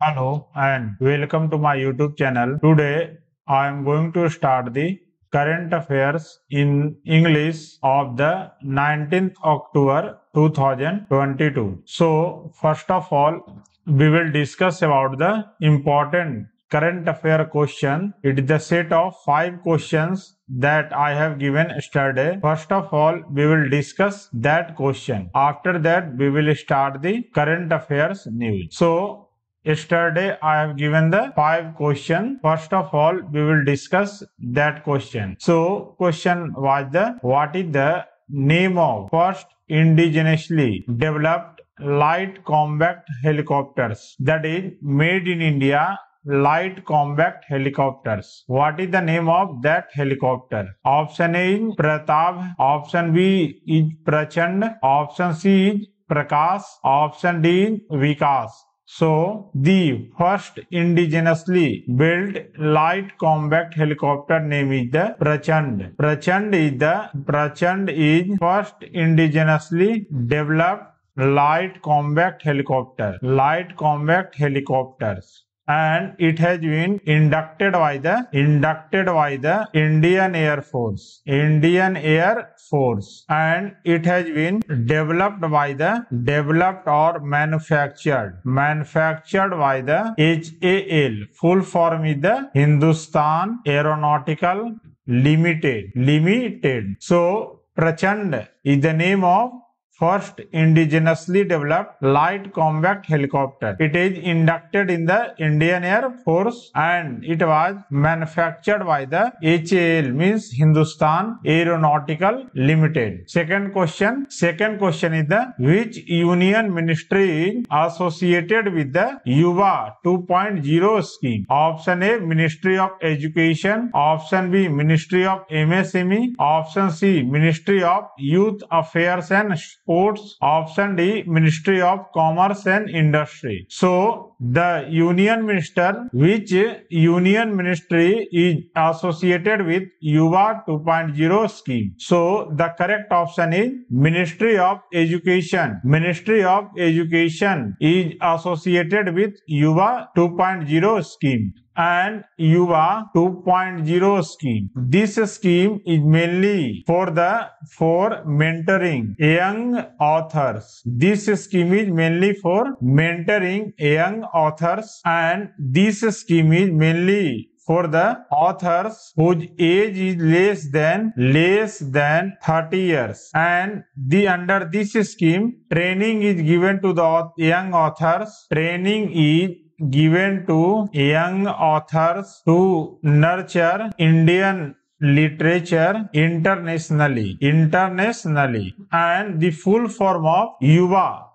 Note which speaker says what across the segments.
Speaker 1: Hello and welcome to my YouTube channel. Today I am going to start the current affairs in English of the 19th October 2022. So first of all, we will discuss about the important current affair question. It is the set of 5 questions that I have given yesterday. First of all, we will discuss that question. After that, we will start the current affairs news. So yesterday I have given the 5 questions. First of all, we will discuss that question. So question was what is the name of first indigenously developed light combat helicopters, that is made in India light combat helicopters. What is the name of that helicopter? Option A is Pratap, option B is Prachand, option C is Prakash, option D is Vikas. So, the first indigenously built light combat helicopter name is the Prachand. Prachand is first indigenously developed light combat helicopter. Light combat helicopters. And it has been inducted by the Indian Air Force. Indian Air Force. And it has been developed or manufactured by the HAL. Full form is the Hindustan Aeronautical Limited. So Prachand is the name of first indigenously developed light combat helicopter. It is inducted in the Indian Air Force and it was manufactured by the HAL, means Hindustan Aeronautical Limited. Second question is the which union ministry is associated with the Yuva 2.0 scheme? Option A, Ministry of Education. Option B, Ministry of MSME. Option C, Ministry of Youth Affairs and Sports. Option D, Ministry of Commerce and Industry. So, the union minister, which union ministry is associated with Yuva 2.0 scheme? So, the correct option is Ministry of Education. Ministry of Education is associated with Yuva 2.0 scheme. And Yuva 2.0 scheme. This scheme is mainly for mentoring young authors. This scheme is mainly for mentoring young authors, and this scheme is mainly for the authors whose age is less than 30 years. And under this scheme, training is given to the young authors. Training is given to young authors to nurture Indian literature internationally. And the full form of Yuva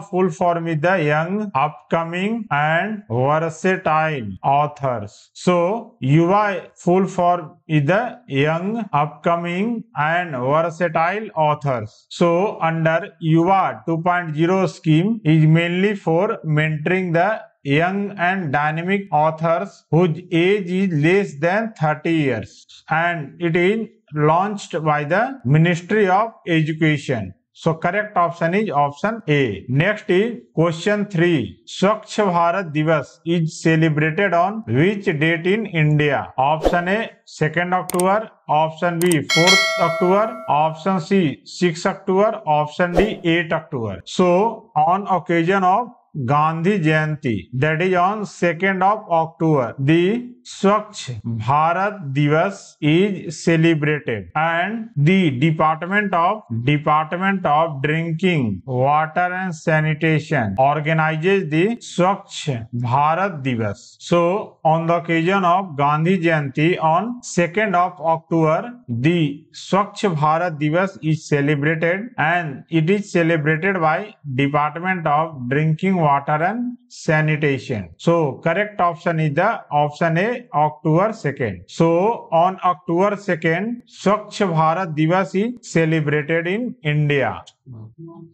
Speaker 1: full form is the young, upcoming and versatile authors. So Yuva full form is the young, upcoming and versatile authors. So under Yuva 2.0 scheme is mainly for mentoring the young and dynamic authors whose age is less than 30 years, and it is launched by the Ministry of Education. So correct option is option A. Next is question 3. Swachh Bharat Divas is celebrated on which date in India? Option A, 2nd October. Option B, 4th October. Option C, 6th October. Option D, 8th October. So on occasion of Gandhi Jayanti, that is on 2nd of October, the Swachh Bharat Divas is celebrated, and the Department of Drinking Water and Sanitation organizes the Swachh Bharat Divas. So on the occasion of Gandhi Jayanti on 2nd of October, the Swachh Bharat Divas is celebrated, and it is celebrated by Department of Drinking Water and Sanitation. So correct option is the option A, October 2nd. So on October 2nd, Swachh Bharat Divas is celebrated in India.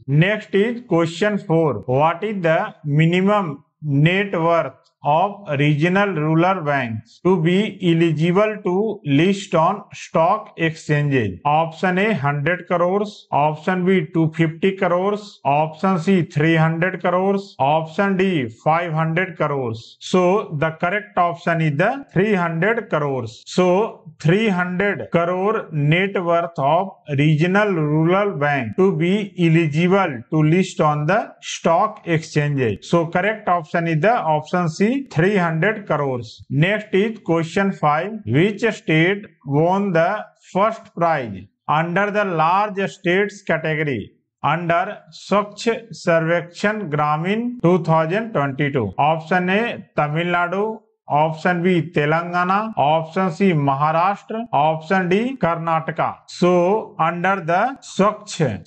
Speaker 1: Next is question 4. What is the minimum net worth of regional rural banks to be eligible to list on stock exchanges? Option A 100 crores, option B 250 crores, option C 300 crores, option D 500 crores. So the correct option is the 300 crores. So 300 crore net worth of regional rural bank to be eligible to list on the stock exchanges. So correct option is the option C 300 crores. Next is question 5. Which state won the first prize under the large states category under Swachh Sarvekshan Gramin 2022? Option A Tamil Nadu, option B Telangana, option C Maharashtra, option D Karnataka. So under the Swachh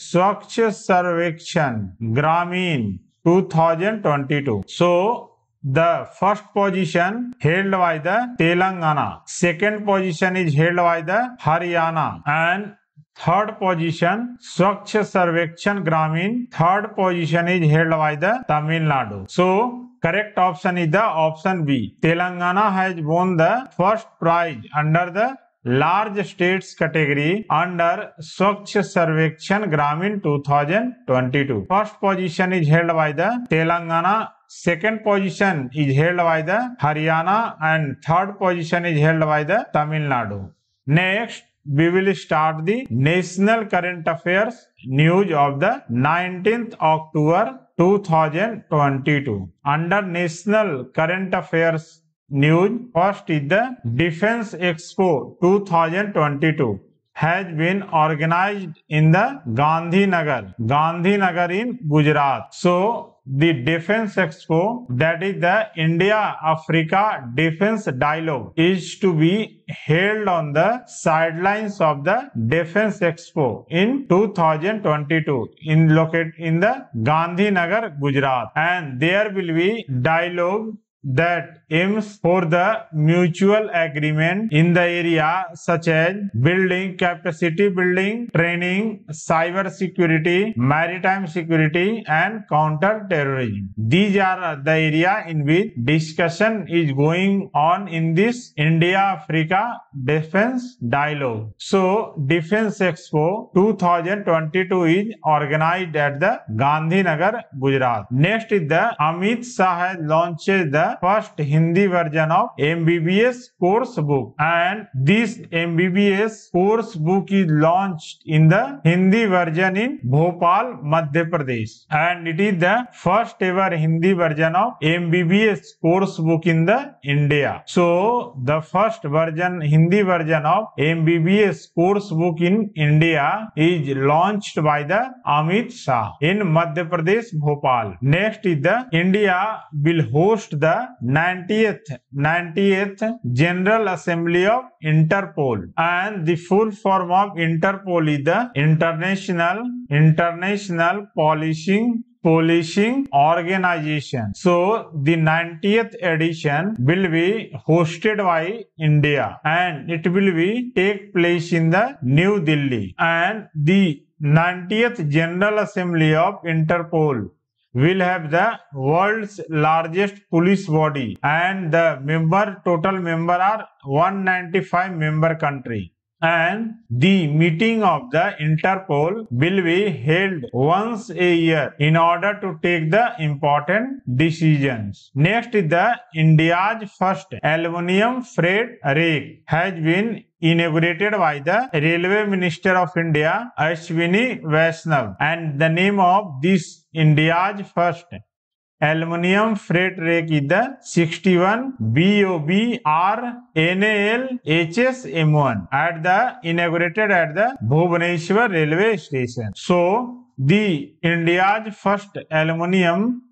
Speaker 1: Sarvekshan Gramin 2022. So the first position held by the Telangana, second position is held by the Haryana, and third position Swachh Sarvekshan Gramin, third position is held by the Tamil Nadu. So correct option is the option B. Telangana has won the first prize under the large states category under Swachh Sarvekshan Gramin 2022. First position is held by the Telangana, second position is held by the Haryana, and third position is held by the Tamil Nadu. Next, we will start the national current affairs news of the 19th October 2022. Under national current affairs news, first is the Defense Expo 2022 has been organized in the Gandhinagar in Gujarat. So the Defense Expo, that is the India-Africa Defense Dialogue, is to be held on the sidelines of the Defense Expo in 2022 located in the Gandhinagar, Gujarat, and there will be dialogue that aims for the mutual agreement in the area such as building, capacity building, training, cyber security, maritime security, and counter terrorism. These are the area in which discussion is going on in this India-Africa Defense Dialogue. So Defense Expo 2022 is organized at the Gandhinagar, Gujarat. Next is the Amit Shah has launched the first Hindi version of MBBS course book, and this MBBS course book is launched in the Hindi version in Bhopal, Madhya Pradesh, and it is the first ever Hindi version of MBBS course book in the India. So the first version, Hindi version of MBBS course book in India is launched by the Amit Shah in Madhya Pradesh, Bhopal. Next is the India will host the 90th General Assembly of Interpol, and the full form of Interpol is the International Policing Organization. So the 90th edition will be hosted by India, and it will be take place in the New Delhi, and the 90th General Assembly of Interpol will have the world's largest police body, and the total member are 195 member country, and the meeting of the Interpol will be held once a year in order to take the important decisions. Next is the India's first aluminium freight rake has been inaugurated by the Railway Minister of India, Ashwini Vaishnav, and the name of this India's first aluminium freight rake is the 61 BOBR NAL HSM1 inaugurated at the Bhubaneswar railway station. So the India's first aluminium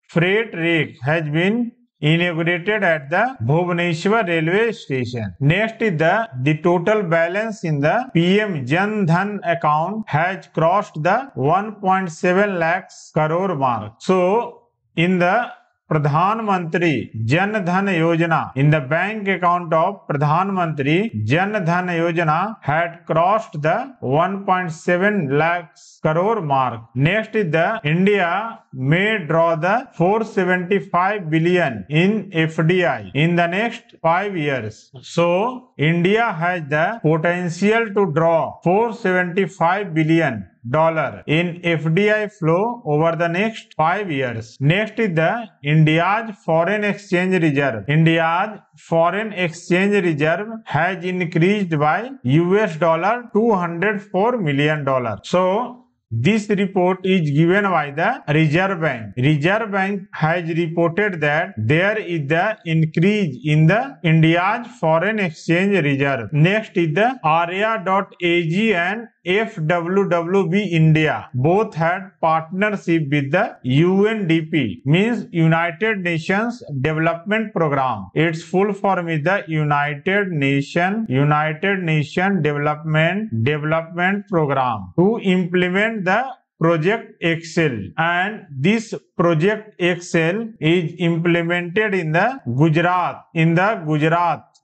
Speaker 1: freight rake has been inaugurated at the Bhubaneswar railway station. Next is the total balance in the PM Jan Dhan account has crossed the 1.7 lakhs crore mark. So in the Pradhan Mantri Jan Dhan Yojana, in the bank account of Pradhan Mantri Jan Dhan Yojana had crossed the 1.7 lakhs crore mark. Next is the India may draw the 475 billion in FDI in the next 5 years. So India has the potential to draw 475 billion in FDI flow over the next 5 years. Next is the India's foreign exchange reserve. India's foreign exchange reserve has increased by $204 million. So this report is given by the Reserve Bank. Reserve Bank has reported that there is the increase in the India's foreign exchange reserve. Next is the ARIA.AG and FWWB India both had partnership with the UNDP, means United Nations Development Program. Its full form is the United Nation Development Program to implement the Project Excel, and this Project Excel is implemented in the Gujarat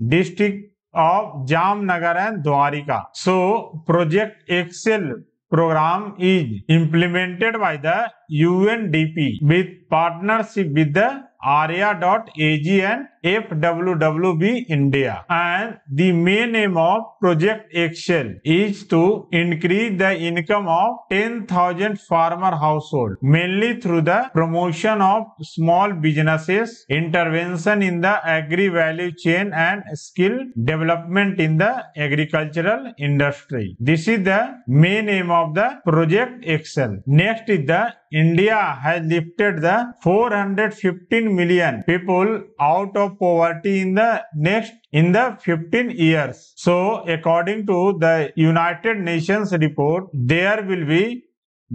Speaker 1: district of Jamnagar and Dwarika. So Project Excel program is implemented by the UNDP with partnership with the ARIA.AG and FWWB India, and the main aim of Project Excel is to increase the income of 10,000 farmer households, mainly through the promotion of small businesses, intervention in the agri-value chain, and skill development in the agricultural industry. This is the main aim of the Project Excel. Next is the India has lifted the 415 million people out of poverty in the 15 years. So according to the United Nations report, there will be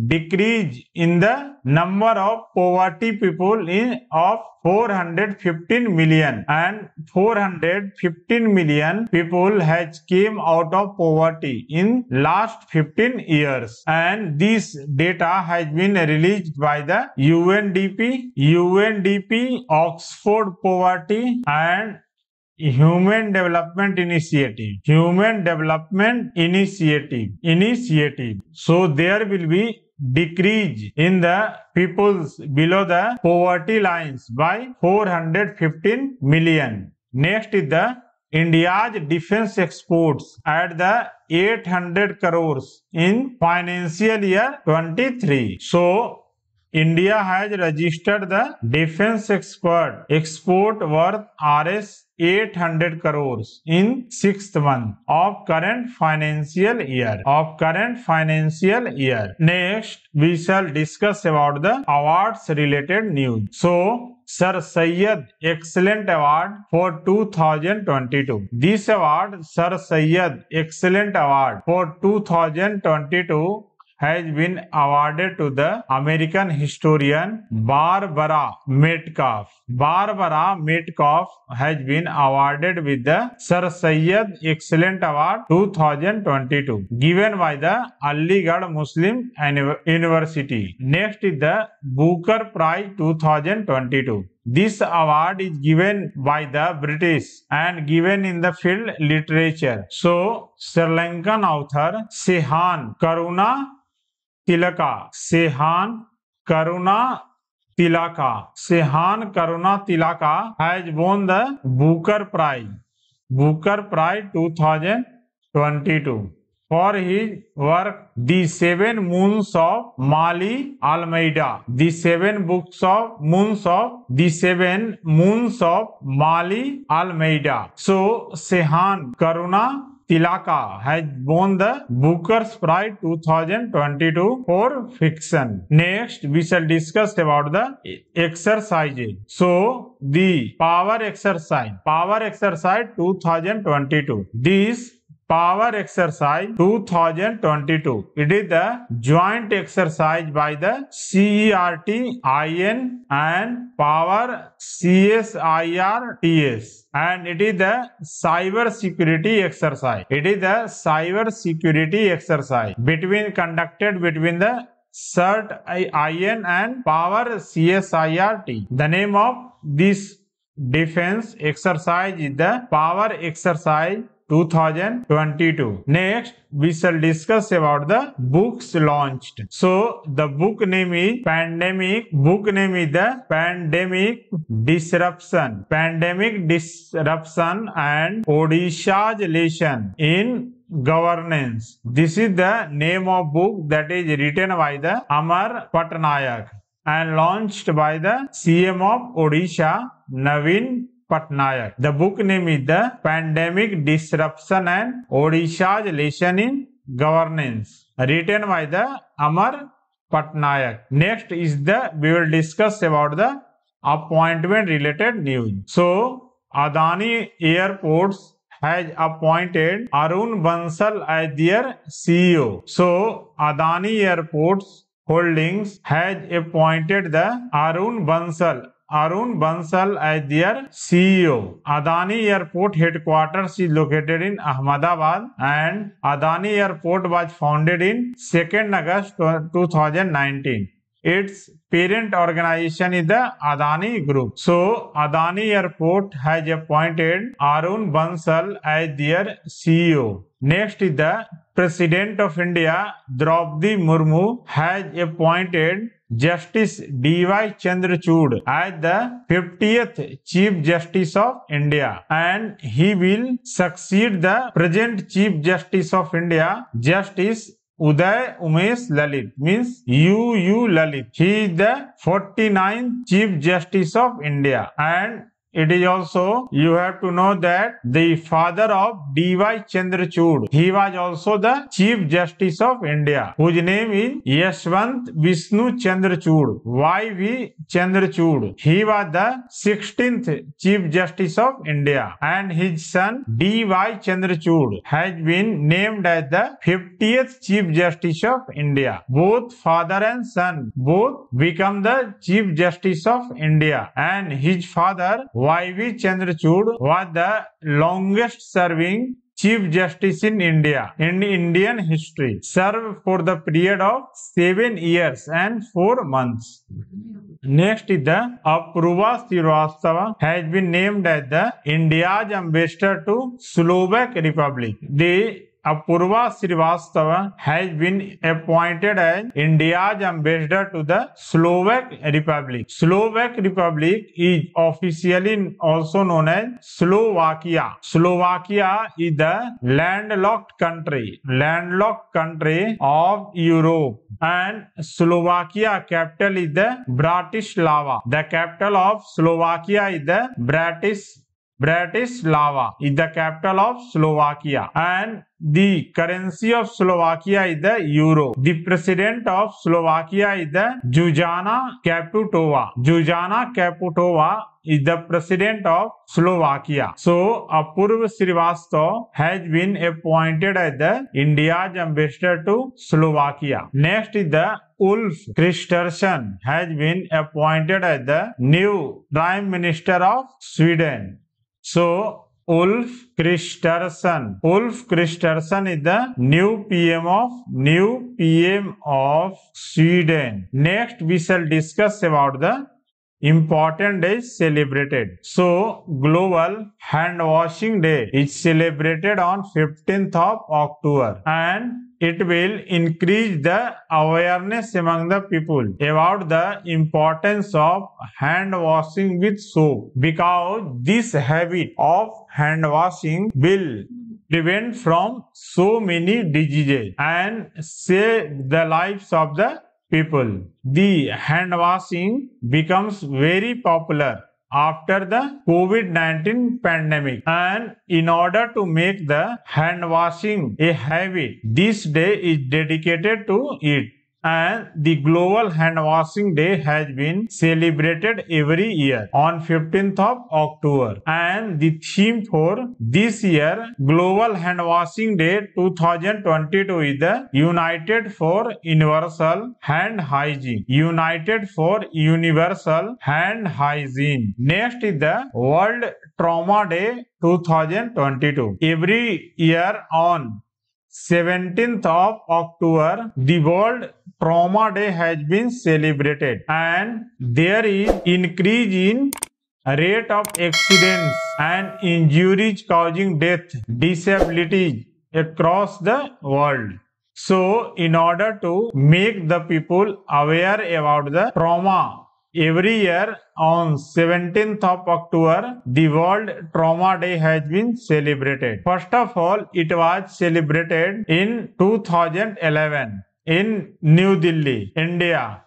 Speaker 1: decrease in the number of poverty people of 415 million, and 415 million people has came out of poverty in last 15 years, and this data has been released by the UNDP, Oxford Poverty and Human Development Initiative. So there will be decrease in the peoples below the poverty lines by 415 million. Next is the India's defense exports at the 800 crores in financial year 23. So India has registered the defense export worth Rs 800 crores in 6th month of current financial year. Next, we shall discuss about the awards related news. So, Sir Syed Excellent Award for 2022. This award, Sir Syed Excellent Award for 2022, has been awarded to the American historian Barbara Metcalf. Barbara Metcalf has been awarded with the Sir Syed Excellent Award 2022, given by the Aligarh Muslim University. Next is the Booker Prize 2022. This award is given by the British and given in the field literature. So, Sri Lankan author Sehan Karuna Tilaka has won the Booker Prize 2022 for his work The 7 Moons of Mali Almeida. The 7 Moons of Mali Almeida. So Sehan Karuna Tilaka has won the Booker's Prize 2022 for fiction. Next, we shall discuss about the exercises. So, the Power Exercise 2022. This Power Exercise 2022. It is the joint exercise by the CERT-IN and Power CSIRTS. And it is the cyber security exercise. Conducted between the CERT IN and Power CSIRT. The name of this defense exercise is the Power Exercise 2022. Next, we shall discuss about the books launched. So, the book name is Pandemic. Book name is the Pandemic Disruption. Pandemic Disruption and Odisha's Lesson in Governance. This is the name of book that is written by the Amar Patnaik and launched by the CM of Odisha, Naveen Patnaik. The book name is the Pandemic Disruption and Odisha's Lesson in Governance, written by the Amar Patnaik. Next is we will discuss about the appointment related news. So, Adani Airports has appointed Arun Bansal as their CEO. So, Adani Airports Holdings has appointed the Arun Bansal as their CEO. Adani Airport headquarters is located in Ahmedabad and Adani Airport was founded in 2nd August 2019. Its parent organization is the Adani Group. So, Adani Airport has appointed Arun Bansal as their CEO. Next is the President of India, Draupadi Murmu, has appointed Justice D.Y. Chandrachud as the 50th Chief Justice of India, and he will succeed the present Chief Justice of India, Justice Uday Umesh Lalit, means U. Lalit. He is the 49th Chief Justice of India, and it is also, you have to know that the father of D.Y. Chandrachud, he was also the Chief Justice of India, whose name is Yashwant Vishnu Chandrachud, Y.V. Chandrachud. He was the 16th Chief Justice of India, and his son D.Y. Chandrachud has been named as the 50th Chief Justice of India. Both father and son both become the Chief Justice of India, and his father Y.V. Chandrachud was the longest serving Chief Justice in India in Indian history, served for the period of 7 years and 4 months. Next is the Apurva Srivastava has been named as the India's ambassador to Slovak Republic. The Apurva Srivastava has been appointed as India's ambassador to the Slovak Republic. Slovak Republic is officially also known as Slovakia. Slovakia is the landlocked country of Europe, and Slovakia capital is the Bratislava. The capital of Slovakia is the Bratislava is the capital of Slovakia, and the currency of Slovakia is the euro. The president of Slovakia is the Zuzana Kaputova. Zuzana Kaputova is the president of Slovakia. So, Apurva Srivastava has been appointed as the India's ambassador to Slovakia. Next is the Ulf Kristersson has been appointed as the new Prime Minister of Sweden. So, Ulf Kristersson is the new PM of Sweden. Next, we shall discuss about the important days celebrated. So, Global Hand Washing Day is celebrated on 15th of October, and it will increase the awareness among the people about the importance of hand washing with soap, because this habit of hand washing will prevent from so many diseases and save the lives of the people. The hand washing becomes very popular after the COVID-19 pandemic, and in order to make the hand washing a habit, this day is dedicated to it. And the Global Hand Washing Day has been celebrated every year on 15th of October. And the theme for this year, Global Hand Washing Day 2022 is the United for Universal Hand Hygiene. United for Universal Hand Hygiene. Next is the World Trauma Day 2022. Every year on 17th of October, the World Trauma Day has been celebrated, and there is increase in rate of accidents and injuries causing death, disabilities across the world. So, in order to make the people aware about the trauma, every year on 17th of October, the World Trauma Day has been celebrated. First of all, it was celebrated in 2011 in New Delhi, India,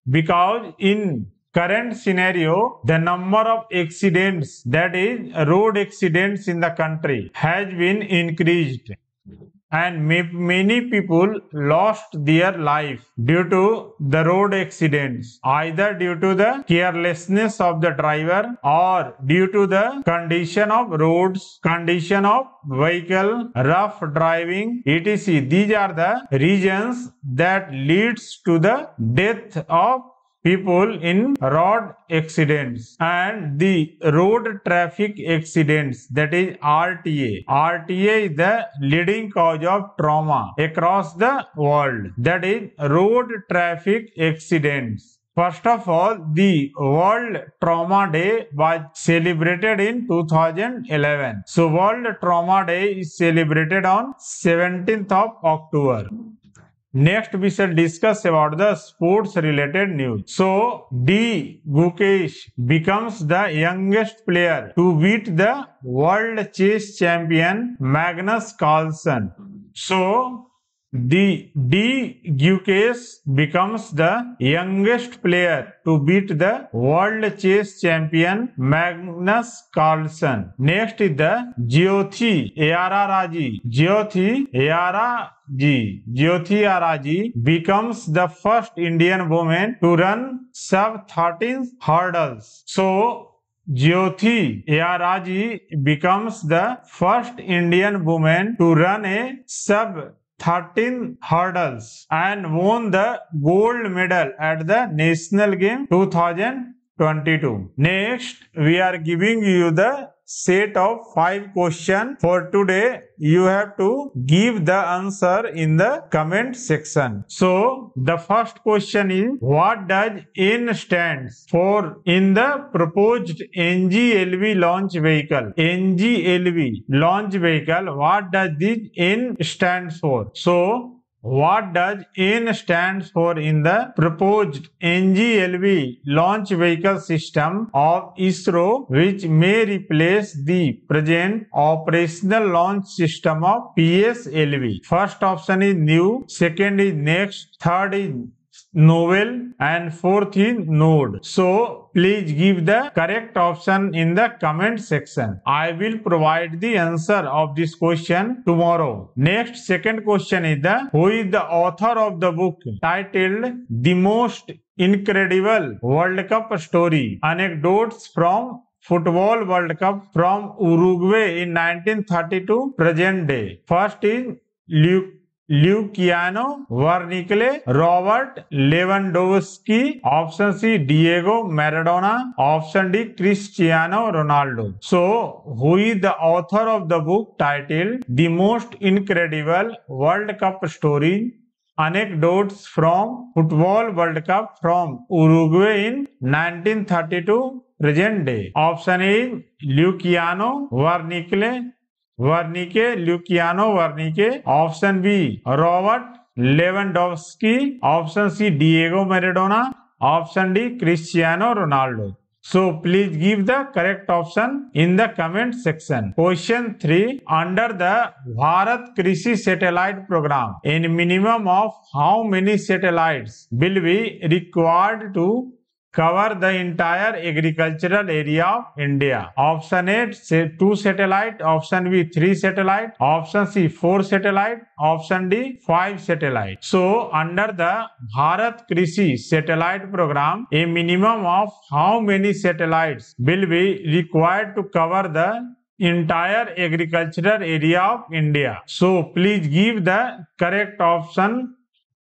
Speaker 1: because in current scenario, the number of accidents, that is road accidents in the country, has been increased, and many people lost their life due to the road accidents, either due to the carelessness of the driver or due to the condition of roads, condition of vehicle, rough driving, etc. These are the reasons that leads to the death of people in road accidents and the road traffic accidents, that is RTA. RTA is the leading cause of trauma across the world, that is road traffic accidents. First of all, the World Trauma Day was celebrated in 2011. So World Trauma Day is celebrated on 17th of October. Next, we shall discuss about the sports related news. So, D. Gukesh becomes the youngest player to beat the world chess champion Magnus Carlsen. So, the D. Gukesh becomes the youngest player to beat the world chess champion Magnus Carlsen. Next is the Jyothi Araraji. Jyothi Araraji becomes the first Indian woman to run sub-13 hurdles. So, Jyothi Araraji becomes the first Indian woman to run a sub-13 hurdles and won the gold medal at the National Game 2022. Next, we are giving you the set of 5 questions for today. You have to give the answer in the comment section. So, the first question is, what does N stands for in the proposed NGLV launch vehicle? NGLV launch vehicle, what does this N stands for? So, what does N stands for in the proposed NGLV launch vehicle system of ISRO, which may replace the present operational launch system of PSLV? First option is new, second is next, third is novel, and fourth is node. So please give the correct option in the comment section. I will provide the answer of this question tomorrow. Next, second question is who is the author of the book titled The Most Incredible World Cup Story? Anecdotes from Football World Cup from Uruguay in 1932 present day. First is Luciano Wernicke, Robert Lewandowski, option C Diego Maradona, option D Cristiano Ronaldo. So, who is the author of the book titled The Most Incredible World Cup Story? Anecdotes from Football World Cup from Uruguay in 1932 present day. Option A Luciano Wernicke, Luciano Wernicke. Option B Robert Lewandowski. Option C Diego Maradona. Option D Cristiano Ronaldo. So please give the correct option in the comment section. Question 3. Under the Bharat Krishi Satellite Program, a minimum of how many satellites will be required to cover the entire agricultural area of India? Option A 2 satellite, option B 3 satellite, option C 4 satellite, option D 5 satellite. So under the Bharat Krishi Satellite Program, a minimum of how many satellites will be required to cover the entire agricultural area of India? So please give the correct option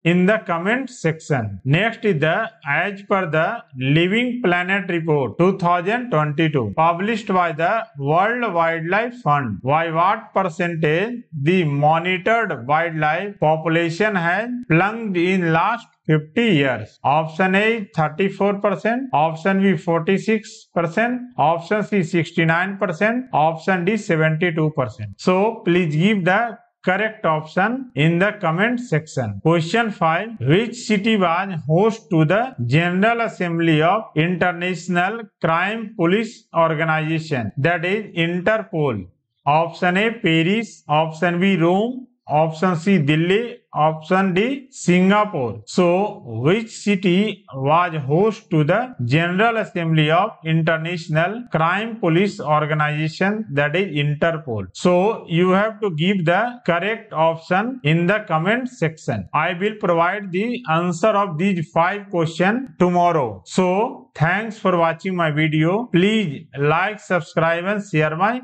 Speaker 1: in the comment section. Next is the as per the Living Planet Report 2022 published by the World Wildlife Fund. By what percentage the monitored wildlife population has plunged in last 50 years? Option A 34%, option B 46%, option C 69%, option D 72%. So please give the correct option in the comment section. Question 5. Which city was host to the General Assembly of International Crime Police Organization, that is Interpol? Option A Paris, option B Rome, option C Delhi, option D Singapore. So which city was host to the General Assembly of International Crime Police Organization, that is Interpol? So you have to give the correct option in the comment section. I will provide the answer of these 5 questions tomorrow. So thanks for watching my video. Please like, subscribe and share my